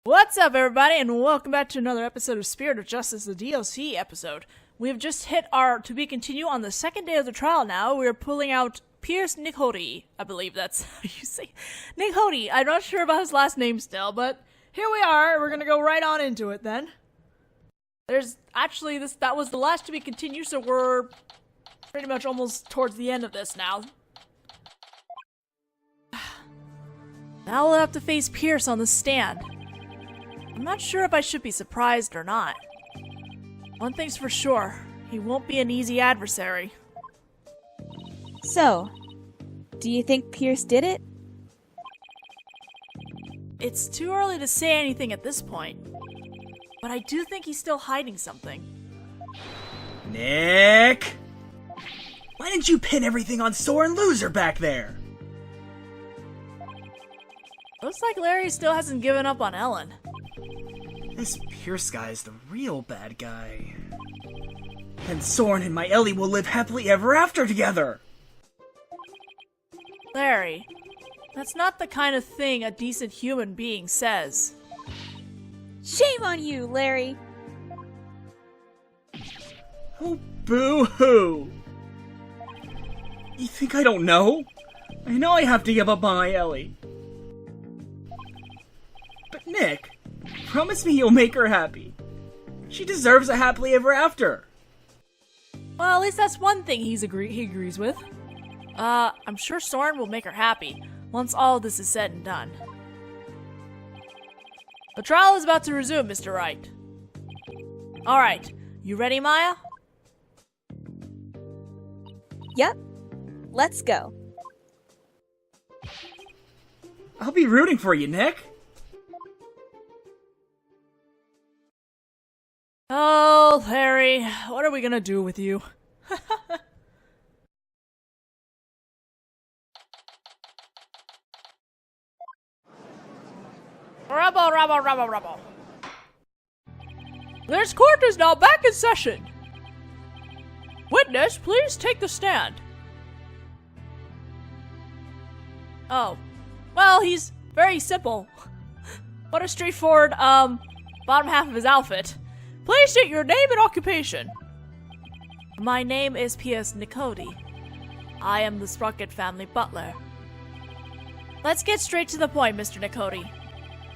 What's up, everybody, and welcome back to another episode of Spirit of Justice, the DLC episode. We have just hit our to be continued on the second day of the trial now. We're pulling out Pierce Nichody. I believe that's how you say Nichody. I'm not sure about his last name still, but here we are. We're gonna go right on into it then. There's actually that was the last to be continued, so we're pretty much almost towards the end of this now. Now we'll have to face Pierce on the stand. I'm not sure if I should be surprised or not. One thing's for sure, he won't be an easy adversary. So, do you think Pierce did it? It's too early to say anything at this point, but I do think he's still hiding something. Nick! Why didn't you pin everything on Soren Loser back there? Looks like Larry still hasn't given up on Ellen. This Pierce guy is the real bad guy. And Soren and my Ellie will live happily ever after together! Larry, that's not the kind of thing a decent human being says. Shame on you, Larry! Oh, boo-hoo! You think I don't know? I know I have to give up on my Ellie. But Nick, promise me you'll make her happy. She deserves a happily ever after. Well, at least that's one thing he agrees with. I'm sure Soren will make her happy once all this is said and done. The trial is about to resume, Mr. Wright. Alright, you ready, Maya? Yep. Let's go. I'll be rooting for you, Nick. Oh, Larry, what are we gonna do with you? Rubble. This court is now back in session. Witness, please take the stand. Oh. Well, he's very simple. What a straightforward, bottom half of his outfit. Please state your name and occupation. My name is Pierce Nichody. I am the Sprocket family butler. Let's get straight to the point, Mr. Nichody.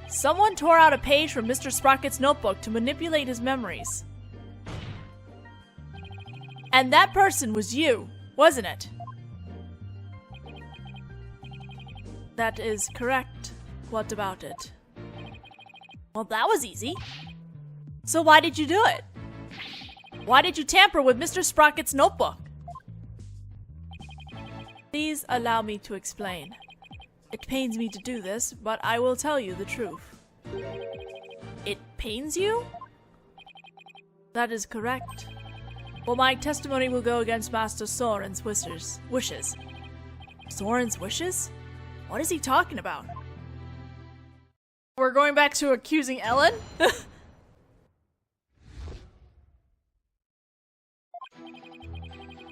Someone tore out a page from Mr. Sprocket's notebook to manipulate his memories. And that person was you, wasn't it? That is correct. What about it? Well, that was easy. So why did you do it? Why did you tamper with Mr. Sprocket's notebook? Please allow me to explain. It pains me to do this, but I will tell you the truth. It pains you? That is correct. Well, my testimony will go against Master Soren's wishes. Soren's wishes? What is he talking about? We're going back to accusing Ellen?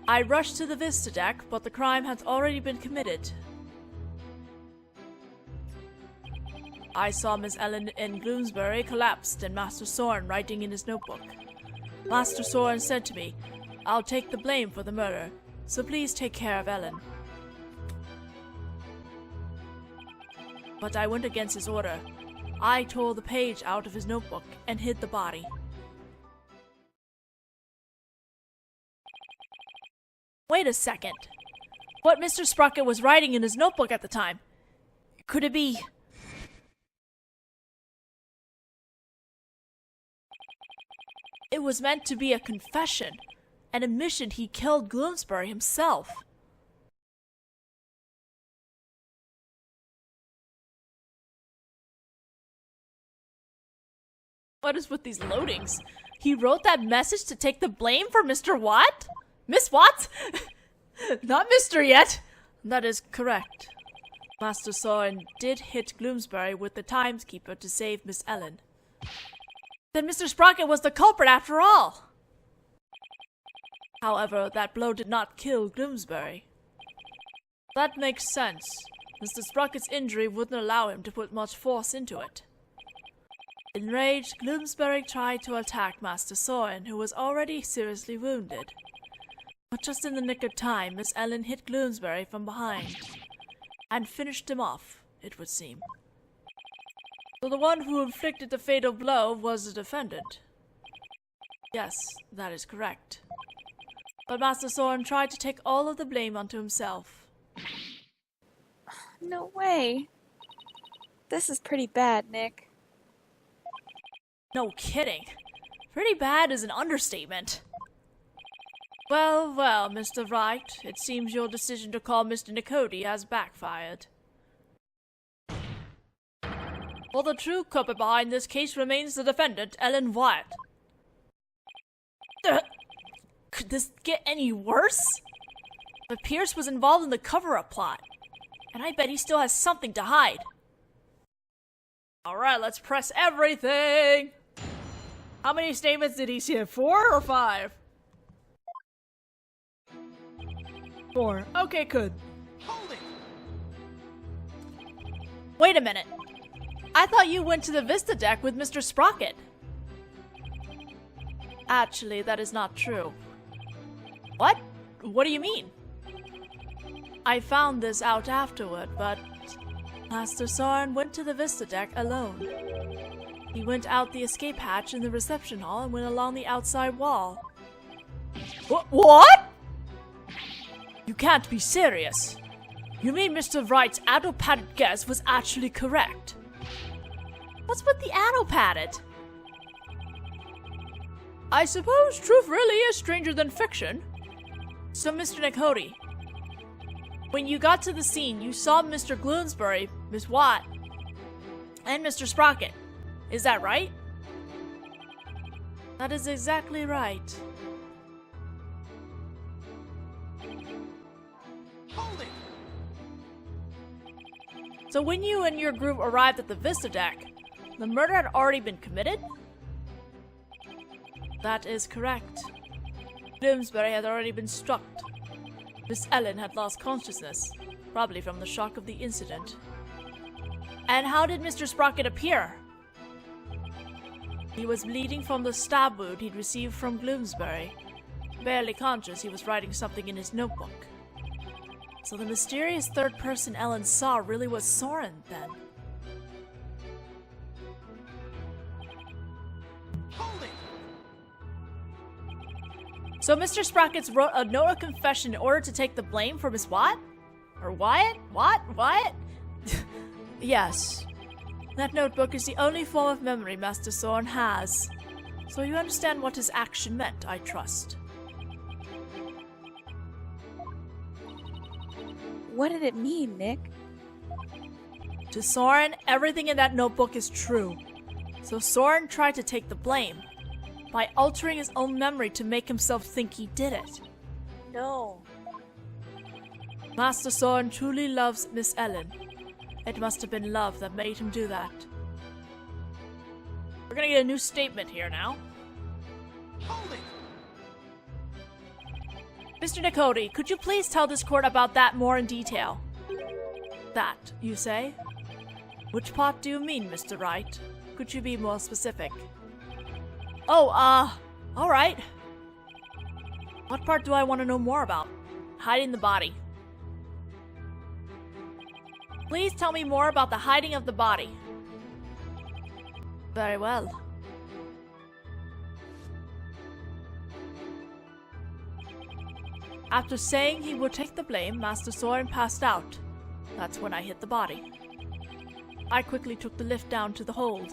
I rushed to the Vista deck, but the crime had already been committed. I saw Miss Ellen in Bloomsbury collapsed and Master Soren writing in his notebook. Master Soren said to me, "I'll take the blame for the murder, so please take care of Ellen." But I went against his order. I tore the page out of his notebook and hid the body. Wait a second. What Mr. Sprocket was writing in his notebook at the time? Could it be... It was meant to be a confession, an admission he killed Bloomsbury himself. What is with these loadings? He wrote that message to take the blame for Mr. What? Miss What? Not Mr. yet. That is correct. Master Soren did hit Bloomsbury with the timekeeper to save Miss Ellen. Then Mr. Sprocket was the culprit after all. However, that blow did not kill Bloomsbury. That makes sense. Mr. Sprocket's injury wouldn't allow him to put much force into it. Enraged, Gloomsbury tried to attack Master Soren, who was already seriously wounded. But just in the nick of time, Miss Ellen hit Gloomsbury from behind, and finished him off, it would seem. So the one who inflicted the fatal blow was the defendant. Yes, that is correct. But Master Soren tried to take all of the blame onto himself. No way. This is pretty bad, Nick. No kidding. Pretty bad is an understatement. Well, well, Mr. Wright, it seems your decision to call Mr. Nicody has backfired. For the true culprit behind this case remains the defendant, Ellen Wyatt. Could this get any worse? But Pierce was involved in the cover-up plot, and I bet he still has something to hide. Alright, let's press everything! How many statements did he say? 4 or 5? 4. Okay, good. Hold it! Wait a minute. I thought you went to the Vista deck with Mr. Sprocket. Actually, that is not true. What? What do you mean? I found this out afterward, but Master Soren went to the Vista deck alone. He went out the escape hatch in the reception hall and went along the outside wall. What? You can't be serious. You mean Mr. Wright's addle-padded guess was actually correct? What's with the addle-padded? I suppose truth really is stranger than fiction. So, Mr. Nicody, when you got to the scene, you saw Mr. Gloomsbury, Miss Watt, and Mr. Sprocket. Is that right? That is exactly right. Hold it! So when you and your group arrived at the Vista deck, the murder had already been committed? That is correct. Bloomsbury had already been struck. Miss Ellen had lost consciousness, probably from the shock of the incident. And how did Mr. Sprocket appear? He was bleeding from the stab wound he'd received from Bloomsbury. Barely conscious, he was writing something in his notebook. So the mysterious third person Ellen saw really was Soren, then. Hold it! So Mr. Sprockets wrote a note of confession in order to take the blame for Miss Watt? Or Wyatt? Wyatt? Yes. That notebook is the only form of memory Master Soren has. So you understand what his action meant, I trust. What did it mean, Nick? To Soren, everything in that notebook is true. So Soren tried to take the blame by altering his own memory to make himself think he did it. No. Master Soren truly loves Miss Ellen. It must have been love that made him do that. We're gonna get a new statement here now. Hold it! Mr. Nicody, could you please tell this court about that more in detail? That, you say? Which part do you mean, Mr. Wright? Could you be more specific? Oh, alright. What part do I want to know more about? Hiding the body. Please tell me more about the hiding of the body. Very well. After saying he would take the blame, Master Soren passed out. That's when I hit the body. I quickly took the lift down to the hold,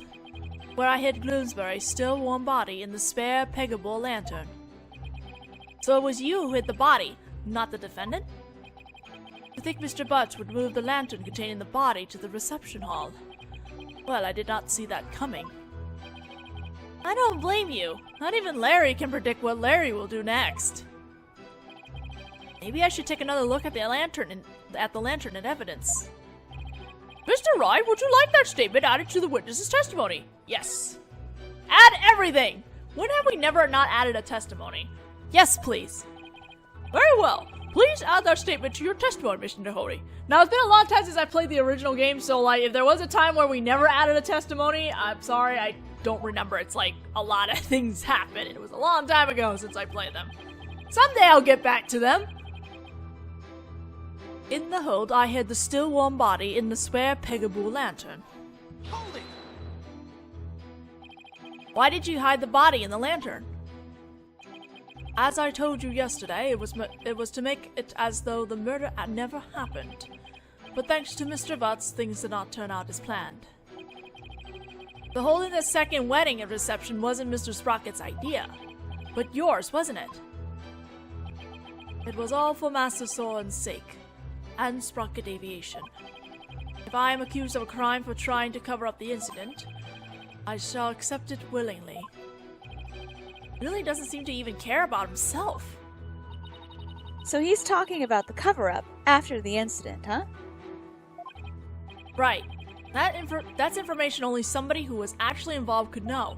where I hid Gloomsbury's still warm body in the spare peggable lantern. So it was you who hid the body, not the defendant? I think Mr. Butz would move the lantern containing the body to the reception hall. Well, I did not see that coming. I don't blame you. Not even Larry can predict what Larry will do next. Maybe I should take another look at the lantern and evidence. Mr. Wright, would you like that statement added to the witness's testimony? Yes. Add everything! When have we never not added a testimony? Yes, please. Very well. Please add that statement to your testimony, Mr. Nahori. Now, it's been a long time since I played the original game, so, like, if there was a time where we never added a testimony, I'm sorry, I don't remember. It's like a lot of things happened. It was a long time ago since I played them. Someday I'll get back to them. In the hold, I hid the still warm body in the spare Peekaboo lantern. Hold it! Why did you hide the body in the lantern? As I told you yesterday, it was to make it as though the murder had never happened. But thanks to Mr. Butz, things did not turn out as planned. The holding the second wedding and reception wasn't Mr. Sprocket's idea, but yours, wasn't it? It was all for Master Soren's sake, and Sprocket Aviation. If I am accused of a crime for trying to cover up the incident, I shall accept it willingly. Really doesn't seem to even care about himself. So he's talking about the cover-up after the incident, huh? Right. That's information only somebody who was actually involved could know.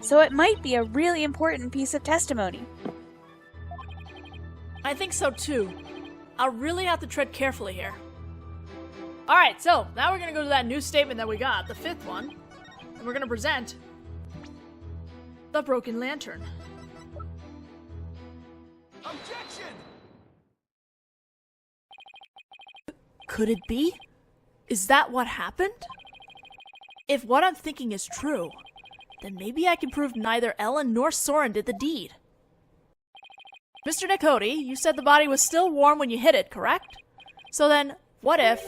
So it might be a really important piece of testimony. I think so too. I'll really have to tread carefully here. Alright, so now we're gonna go to that new statement that we got, the fifth one. And we're gonna present the broken lantern. Objection! Could it be? Is that what happened? If what I'm thinking is true, then maybe I can prove neither Ellen nor Soren did the deed. Mr. Nakoti, you said the body was still warm when you hit it, correct? So then, what if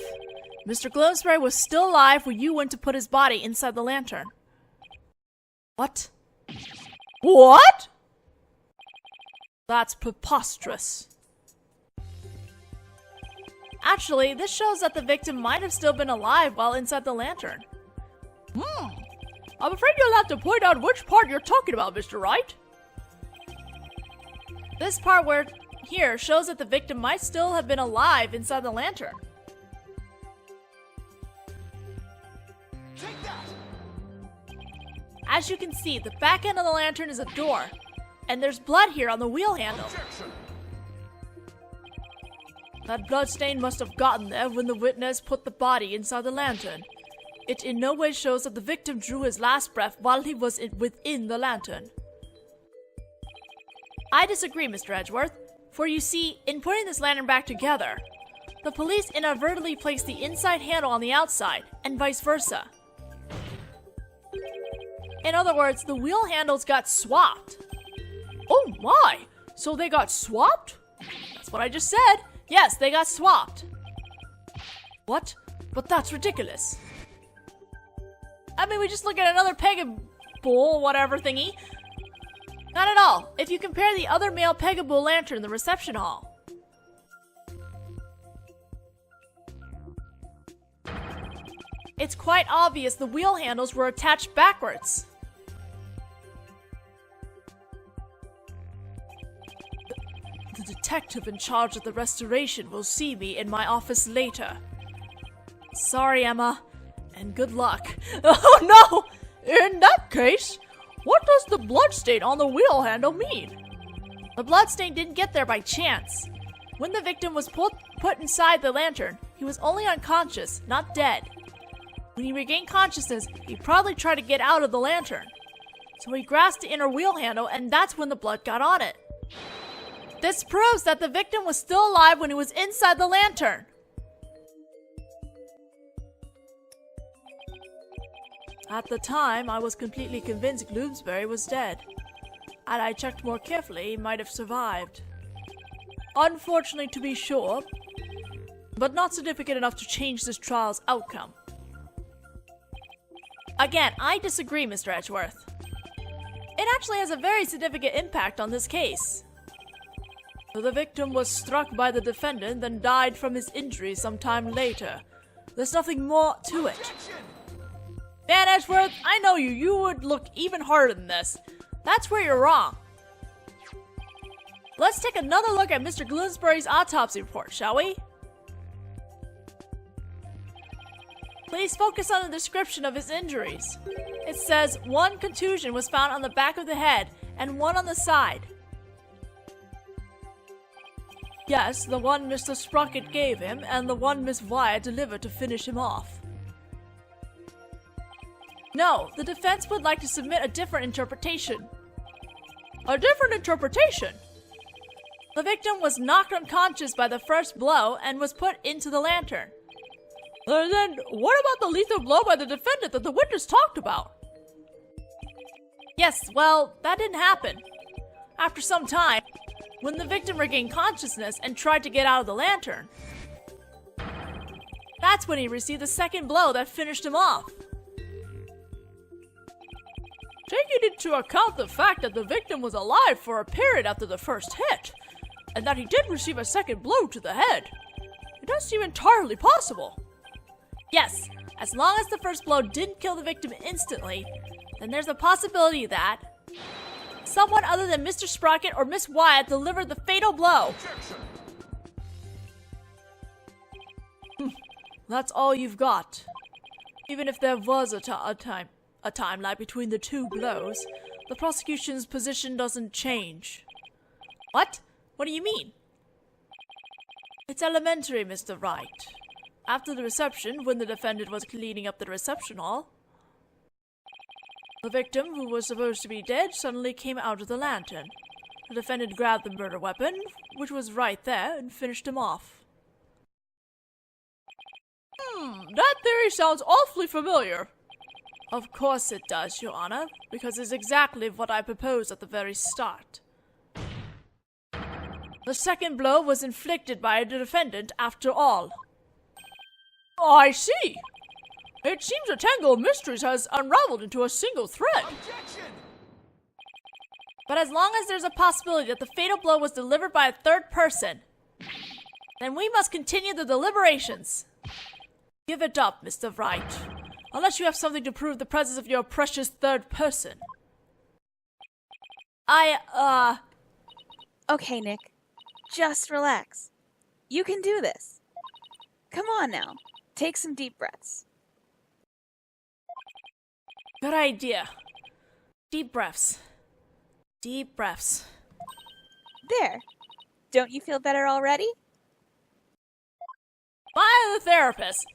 Mr. Gloomspray was still alive when you went to put his body inside the lantern? What? What? That's preposterous. Actually, this shows that the victim might have still been alive while inside the lantern. I'm afraid you'll have to point out which part you're talking about, Mr. Wright. This part here shows that the victim might still have been alive inside the lantern. Take that! As you can see, the back end of the lantern is a door, and there's blood here on the wheel handle. Objection! That bloodstain must have gotten there when the witness put the body inside the lantern. It in no way shows that the victim drew his last breath while he was within the lantern. I disagree, Mr. Edgeworth, for you see, in putting this lantern back together, the police inadvertently placed the inside handle on the outside, and vice versa. In other words, the wheel handles got swapped. Oh my! So they got swapped? That's what I just said. Yes, they got swapped. What? But that's ridiculous. I mean, we just look at another Peekaboo, whatever thingy. Not at all, if you compare the other male Peekaboo lantern in the reception hall. It's quite obvious the wheel handles were attached backwards. The detective in charge of the restoration will see me in my office later. Sorry, Emma, and good luck. Oh no! In that case, what does the bloodstain on the wheel handle mean? The bloodstain didn't get there by chance. When the victim was put inside the lantern, he was only unconscious, not dead. When he regained consciousness, he probably tried to get out of the lantern. So he grasped the inner wheel handle, and that's when the blood got on it. This proves that the victim was still alive when he was inside the lantern. At the time, I was completely convinced Gloomsbury was dead. Had I checked more carefully, he might have survived. Unfortunately, to be sure, but not significant enough to change this trial's outcome. Again, I disagree, Mr. Edgeworth. It actually has a very significant impact on this case. The victim was struck by the defendant, then died from his injuries sometime later. There's nothing more to it. Objection! Dan Edgeworth, I know you. You would look even harder than this. That's where you're wrong. Let's take another look at Mr. Gloomsbury's autopsy report, shall we? Please focus on the description of his injuries. It says 1 contusion was found on the back of the head and 1 on the side. Yes, the one Mr. Sprocket gave him, and the one Miss Wyatt delivered to finish him off. No, the defense would like to submit a different interpretation. A different interpretation? The victim was knocked unconscious by the first blow and was put into the lantern. Then, what about the lethal blow by the defendant that the witness talked about? Yes, well, that didn't happen. After some time, when the victim regained consciousness and tried to get out of the lantern, that's when he received the second blow that finished him off. Taking into account the fact that the victim was alive for a period after the first hit, and that he did receive a second blow to the head, it does seem entirely possible. Yes, as long as the first blow didn't kill the victim instantly, then there's a possibility that someone other than Mr. Sprocket or Miss Wyatt delivered the fatal blow. That's all you've got. Even if there was a timeline between the two blows, the prosecution's position doesn't change. What? What do you mean? It's elementary, Mr. Wright. After the reception, when the defendant was cleaning up the reception hall, the victim, who was supposed to be dead, suddenly came out of the lantern. The defendant grabbed the murder weapon, which was right there, and finished him off. That theory sounds awfully familiar. Of course it does, Your Honor, because it's exactly what I proposed at the very start. The second blow was inflicted by the defendant after all. I see. It seems a tangle of mysteries has unraveled into a single thread. Objection! But as long as there's a possibility that the fatal blow was delivered by a third person, then we must continue the deliberations. Give it up, Mr. Wright, unless you have something to prove the presence of your precious third person. Okay, Nick. Just relax. You can do this. Come on now. Take some deep breaths. Good idea. Deep breaths. Deep breaths. There. Don't you feel better already? Maya the therapist.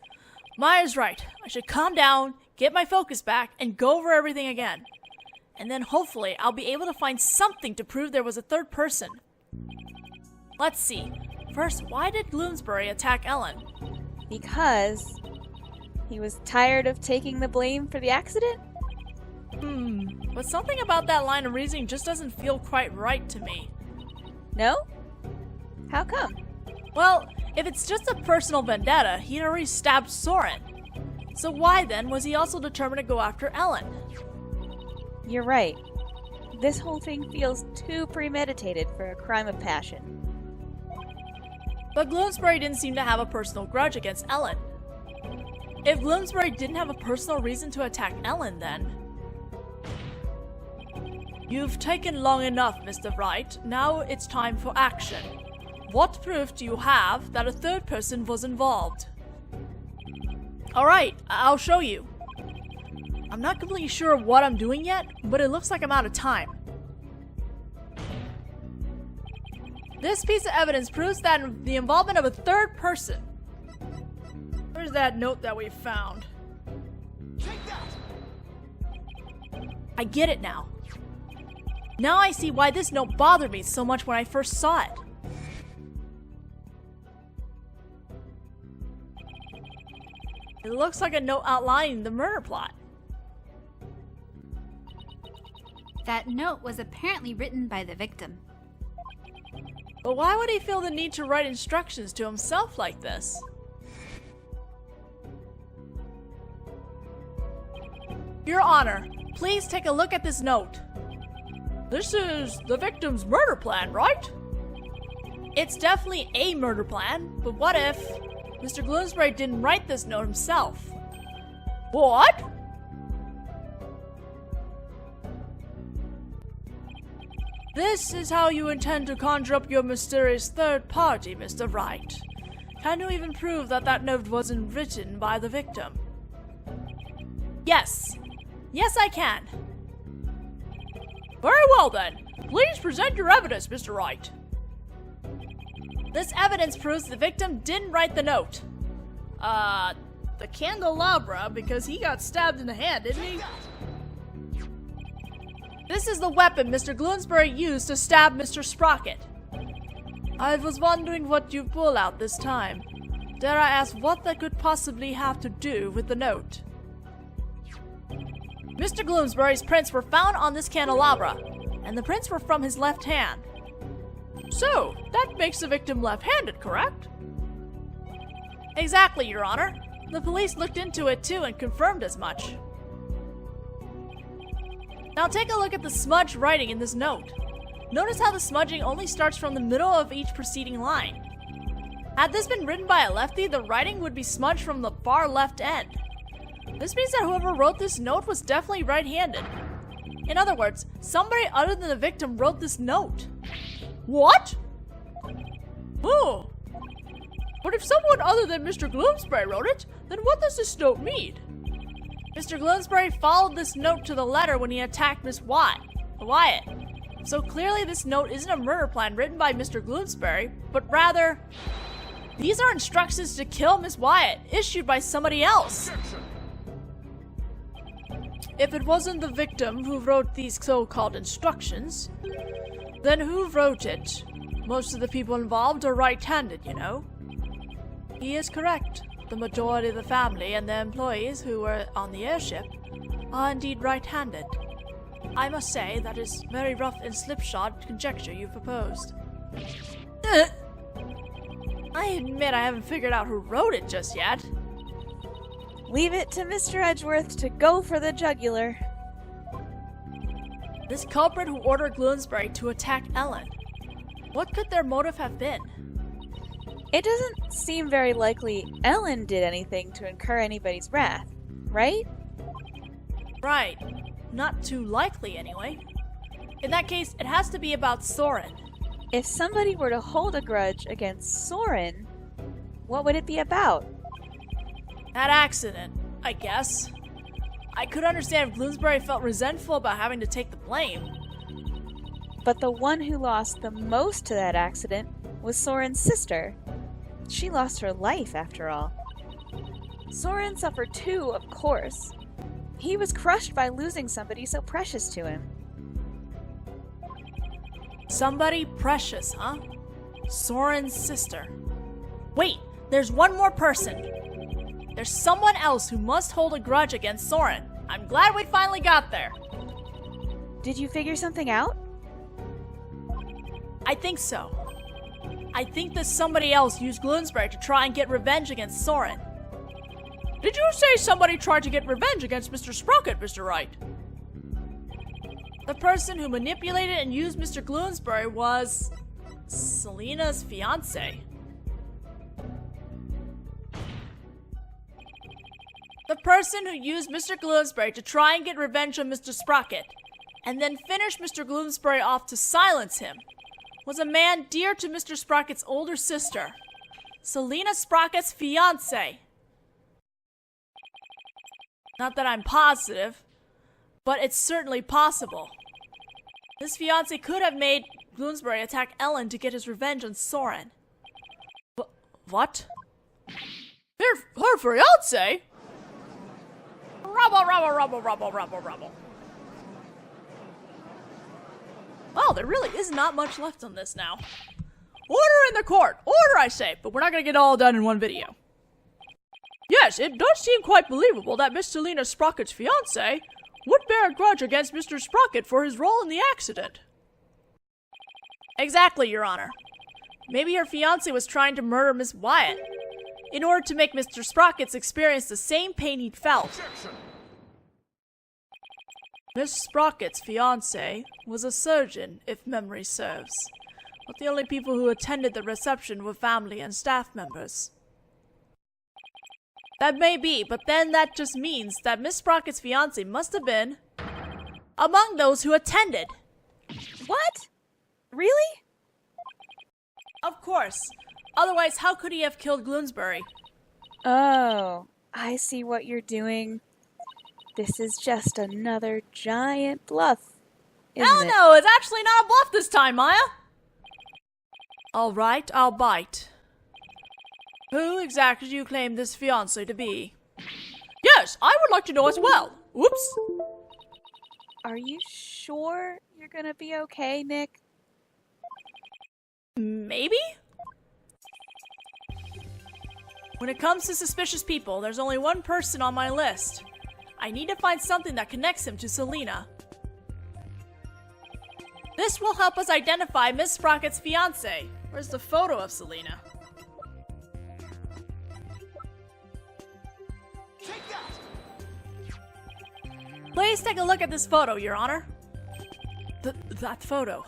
Maya's right. I should calm down, get my focus back, and go over everything again. And then hopefully I'll be able to find something to prove there was a third person. Let's see. First, why did Bloomsbury attack Ellen? Because he was tired of taking the blame for the accident? But something about that line of reasoning just doesn't feel quite right to me. No? How come? Well, if it's just a personal vendetta, he'd already stabbed Soren. So why then was he also determined to go after Ellen? You're right. This whole thing feels too premeditated for a crime of passion. But Bloomsbury didn't seem to have a personal grudge against Ellen. If Bloomsbury didn't have a personal reason to attack Ellen, then... You've taken long enough, Mr. Wright. Now it's time for action. What proof do you have that a third person was involved? Alright, I'll show you. I'm not completely sure what I'm doing yet, but it looks like I'm out of time. This piece of evidence proves that the involvement of a third person. Where's that note that we found? Take that! I get it now. Now I see why this note bothered me so much when I first saw it. It looks like a note outlining the murder plot. That note was apparently written by the victim. But why would he feel the need to write instructions to himself like this? Your Honor, please take a look at this note. This is the victim's murder plan, right? It's definitely a murder plan, but what if Mr. Bloomsbury didn't write this note himself? What? This is how you intend to conjure up your mysterious third party, Mr. Wright. Can you even prove that that note wasn't written by the victim? Yes. Yes, I can. Very well then. Please present your evidence, Mr. Wright. This evidence proves the victim didn't write the note. The candelabra, because he got stabbed in the hand, didn't he? This is the weapon Mr. Bloomsbury used to stab Mr. Sprocket. I was wondering what you pull out this time. Dare I ask what that could possibly have to do with the note? Mr. Bloomsbury's prints were found on this candelabra, and the prints were from his left hand. So, that makes the victim left-handed, correct? Exactly, Your Honor. The police looked into it too and confirmed as much. Now take a look at the smudged writing in this note. Notice how the smudging only starts from the middle of each preceding line. Had this been written by a lefty, the writing would be smudged from the far left end. This means that whoever wrote this note was definitely right-handed. In other words, somebody other than the victim wrote this note. What? Oh. But if someone other than Mr. Bloomsbury wrote it, then what does this note mean? Mr. Bloomsbury followed this note to the letter when he attacked Miss Wyatt. So clearly this note isn't a murder plan written by Mr. Bloomsbury, but rather, these are instructions to kill Miss Wyatt, issued by somebody else. If it wasn't the victim who wrote these so-called instructions, then who wrote it? Most of the people involved are right-handed, you know. He is correct. The majority of the family and the employees who were on the airship are indeed right-handed. I must say that is very rough and slipshod conjecture you proposed. I admit I haven't figured out who wrote it just yet. Leave it to Mr. Edgeworth to go for the jugular. This culprit who ordered Bloomsbury to attack Ellen. What could their motive have been? It doesn't seem very likely Ellen did anything to incur anybody's wrath, right? Right. Not too likely, anyway. In that case, it has to be about Soren. If somebody were to hold a grudge against Soren, what would it be about? That accident, I guess. I could understand if Bloomsbury felt resentful about having to take the blame. But the one who lost the most to that accident was Soren's sister. She lost her life, after all. Soren suffered too, of course. He was crushed by losing somebody so precious to him. Somebody precious, huh? Soren's sister. Wait, there's one more person. There's someone else who must hold a grudge against Soren. I'm glad we finally got there. Did you figure something out? I think so. I think that somebody else used Bloomsbury to try and get revenge against Soren. Did you say somebody tried to get revenge against Mr. Sprocket, Mr. Wright? The person who manipulated and used Mr. Bloomsbury was Selena's fiancé. The person who used Mr. Bloomsbury to try and get revenge on Mr. Sprocket, and then finished Mr. Bloomsbury off to silence him, was a man dear to Mr. Sprocket's older sister, Selena Sprocket's fiancé. Not that I'm positive, but it's certainly possible. This fiancé could have made Bloomsbury attack Ellen to get his revenge on Soren. What? Her fiancé? Rubble. Well, there really is not much left on this now. Order in the court! Order, I say! But we're not gonna get it all done in one video. Yes, it does seem quite believable that Miss Selena Sprocket's fiancé would bear a grudge against Mr. Sprocket for his role in the accident. Exactly, Your Honor. Maybe her fiancé was trying to murder Miss Wyatt in order to make Mr. Sprocket's experience the same pain he'd felt. Miss Sprocket's fiancé was a surgeon, if memory serves, but the only people who attended the reception were family and staff members. That may be, but then that just means that Miss Sprocket's fiancé must have been among those who attended. What? Really? Of course. Otherwise, how could he have killed Bloomsbury? Oh, I see what you're doing. This is just another giant bluff, isn't Hell it? no, it's actually not a bluff this time, Maya. Alright, I'll bite. Who exactly do you claim this fiancé to be? Yes, I would like to know as well. Oops. Are you sure you're gonna be okay, Nick? Maybe? When it comes to suspicious people, there's only one person on my list. I need to find something that connects him to Selena. This will help us identify Miss Sprocket's fiancé. Where's the photo of Selena? Take that! Please take a look at this photo, Your Honor. That photo.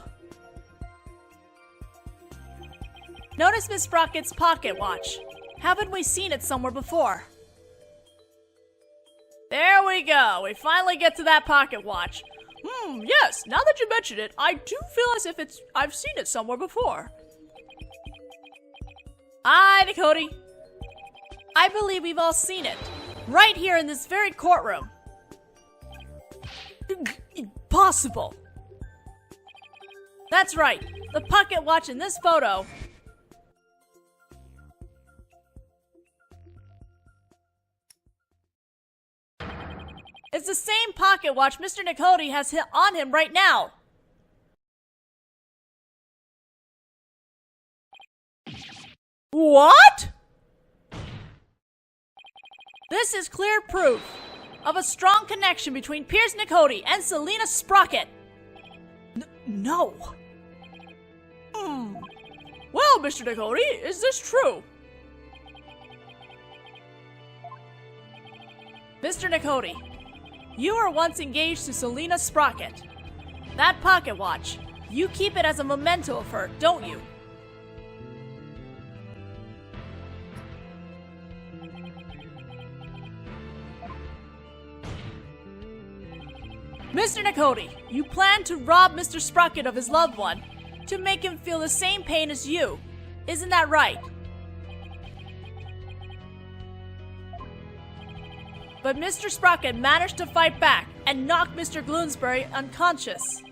Notice Miss Sprocket's pocket watch. Haven't we seen it somewhere before? There we go. We finally get to that pocket watch. Yes, now that you mention it, I do feel as if I've seen it somewhere before. Hi, Nicody. I believe we've all seen it. Right here in this very courtroom. Impossible. That's right. The pocket watch in this photo. It's the same pocket watch Mr. Nicody has on him right now. What? This is clear proof of a strong connection between Pierce Nicody and Selena Sprocket. No. Well, Mr. Nicody, is this true? Mr. Nicody, you were once engaged to Selena Sprocket. That pocket watch, you keep it as a memento of her, don't you? Mr. Nicody, you plan to rob Mr. Sprocket of his loved one to make him feel the same pain as you. Isn't that right? But Mr. Sprocket managed to fight back and knock Mr. Gloomsbury unconscious.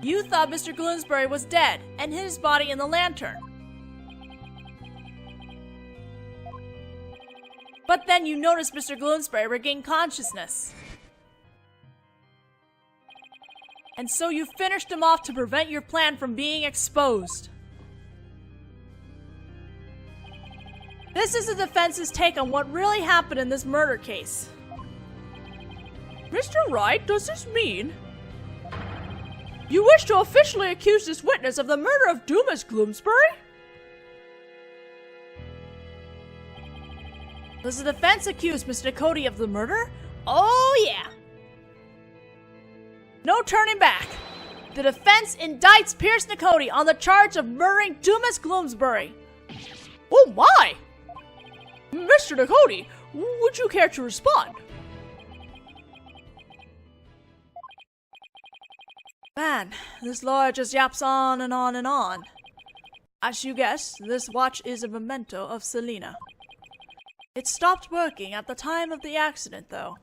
You thought Mr. Gloomsbury was dead and hid his body in the lantern. But then you noticed Mr. Gloomsbury regain consciousness. And so you finished him off to prevent your plan from being exposed. This is the defense's take on what really happened in this murder case. Mr. Wright, does this mean you wish to officially accuse this witness of the murder of Dumas Gloomsbury? Does the defense accuse Mr. Nicody of the murder? Oh yeah! No turning back. The defense indicts Pierce Nicody on the charge of murdering Dumas Gloomsbury. Oh my! Mr. Nicody, would you care to respond? Man, this lawyer just yaps on and on and on. As you guessed, this watch is a memento of Selena. It stopped working at the time of the accident, though.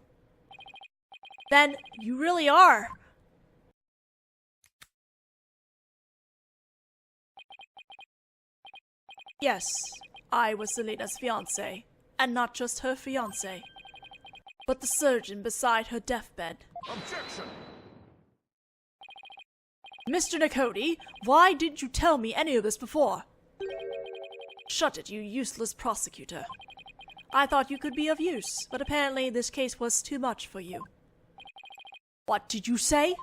Then, you really are. Yes, I was Selena's fiancé, and not just her fiancé, but the surgeon beside her deathbed. Objection! Mr. Nicody, why didn't you tell me any of this before? Shut it, you useless prosecutor. I thought you could be of use, but apparently this case was too much for you. What did you say?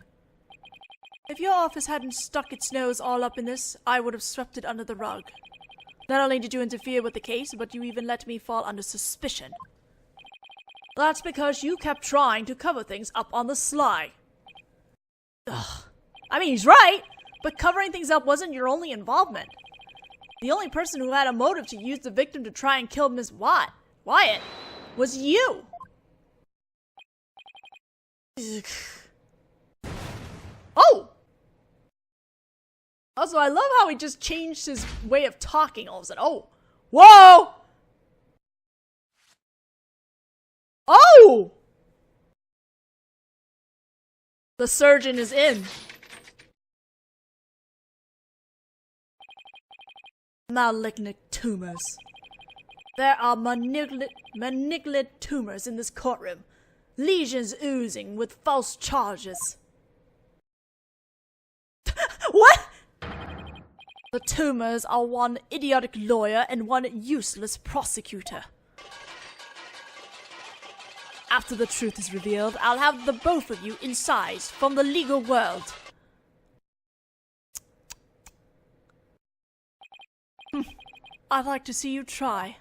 If your office hadn't stuck its nose all up in this, I would have swept it under the rug. Not only did you interfere with the case, but you even let me fall under suspicion. That's because you kept trying to cover things up on the sly. Ugh. I mean, he's right, but covering things up wasn't your only involvement. The only person who had a motive to use the victim to try and kill Miss Wyatt was you. Oh! Also, I love how he just changed his way of talking all of a sudden. Oh! Whoa! Oh! The surgeon is in. Malignant tumors. There are malignant tumors in this courtroom. Legions oozing with false charges. What? The tumors are one idiotic lawyer and one useless prosecutor. After the truth is revealed, I'll have the both of you incised from the legal world. I'd like to see you try.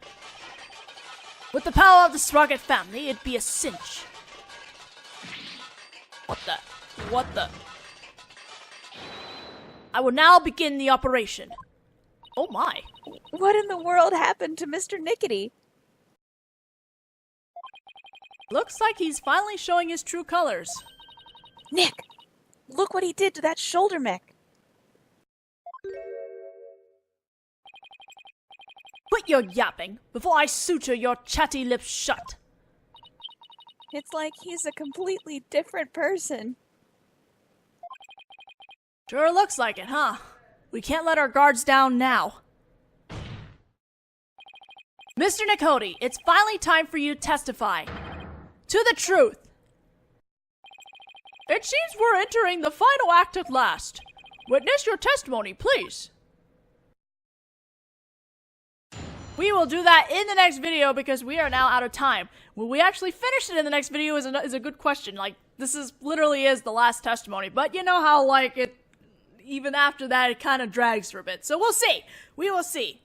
With the power of the Sprocket family, it'd be a cinch. What the? I will now begin the operation. Oh my. What in the world happened to Mr. Nickety? Looks like he's finally showing his true colors. Nick, look what he did to that shoulder mech. Quit your yapping before I suture your chatty lips shut. It's like he's a completely different person. Sure looks like it, huh? We can't let our guards down now. Mr. Nickety, it's finally time for you to testify. To the truth. It seems we're entering the final act at last. Witness your testimony, please. We will do that in the next video because we are now out of time. Will we actually finish it in the next video is a good question. Like, this is literally is the last testimony. But you know how, like, it even after that, it kind of drags for a bit. So we'll see. We will see.